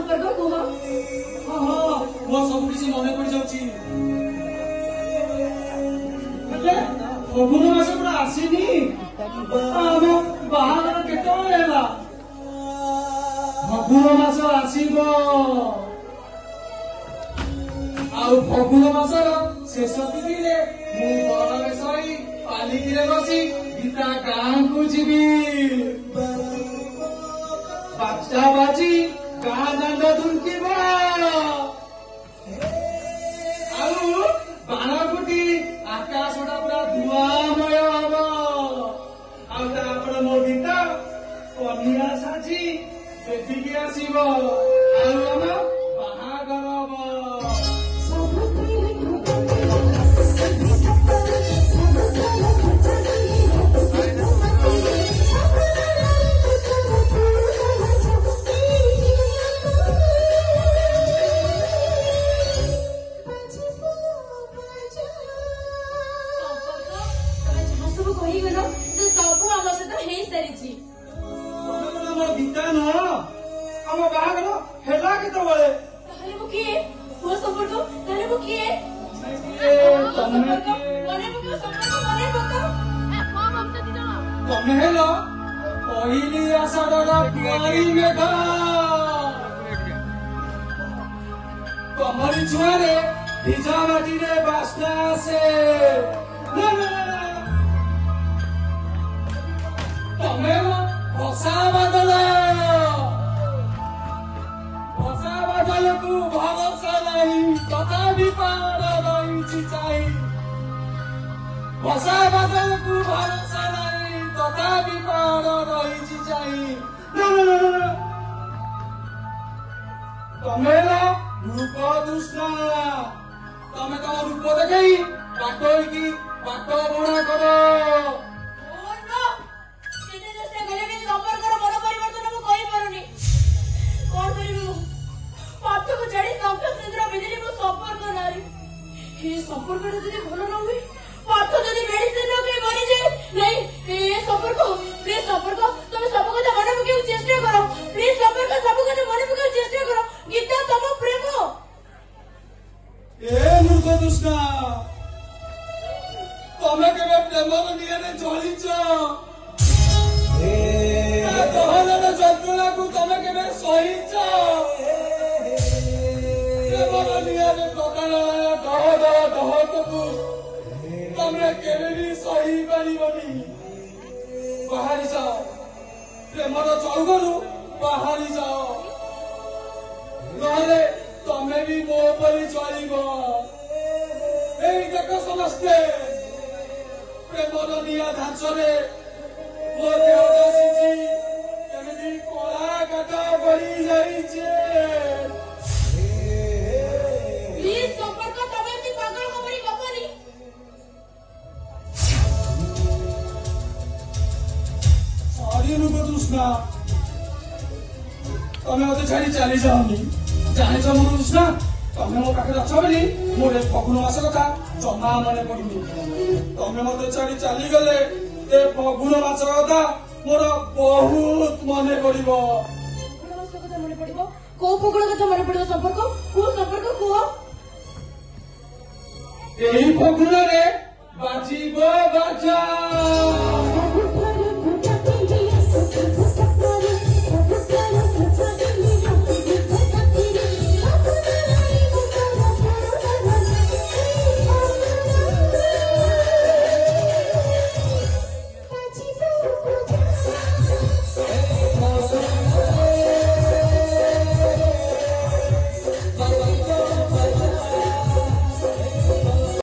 संपर्क कुह मो सब किसी मन पड़ जाउची फगुन मास पूरा आसीनी आम बाहर केतବେଳେ ହେଲା फगुन मास आसीबो आउ फगुन मासर शेष तिथिरे मु बड़े सही पालिकिरे बसी गीता गाँ को जीवी बाजा बाजी गाँ दांड दुर्किबा बाण फुटी आकाशटा पूरा धुआमय हम आउे मो गीता कनिया साझी देखिकी आसब आम बाहागर हम गीता नुह आम बाहागर हेला केतବେଳେ तमे हेल पहिली आषाढ़ कुआरी मेघ कमरी छुआरे भिजा माटी बास्ना आसे तमे भसा बादल को भरोसा नहीं तथापि पार रही चाहिए भसा बादल को भरोसा नहीं तथापि पार रही चाहिए तमें रूप दुष्णा तमें तुम रूप देखी बाट बाट बणा कर संपर्क भल न हुए पाठ जदि मेडिसिन मरी जाए नहीं ये संपर्क प्लीज संपर्क तुम सब कथा मन पकड़ चेष्टा करो प्लीज संपर्क सब कथा मन पकड़ चेष्टा करो गीता तुम प्रेम ए मूर्ख दुष्टा तमें केवे प्रेम निगारे जलिच दहनर जंत्रणा को तमें केवे सहिच प्रेम निगारे पकाड़ दहतकू तमें केवे भी सही पारिबनी बाहरी जाओ प्रेमर चौकरू बाहरी जाओ नहले तमें भी मो परी चलिब देख समस्ते प्रेमर निया धांचरे मो देहटा सिझी केमिति कला काटा बड़ी जाइछे तृष्णा तमें मत छाड़ी चली जाओनी जाने मोर तृष्णा तमें मो पाखे अछ बोली मोर फगुन मास कथा जमा मन पड़नी तमें मत छाड़ी चली गले ए फगुन मास कथा मोर बहुत मन पड़ को फगुन कथा मन पड़ संपर्क कह यही फगुन रे बाजिब बाजा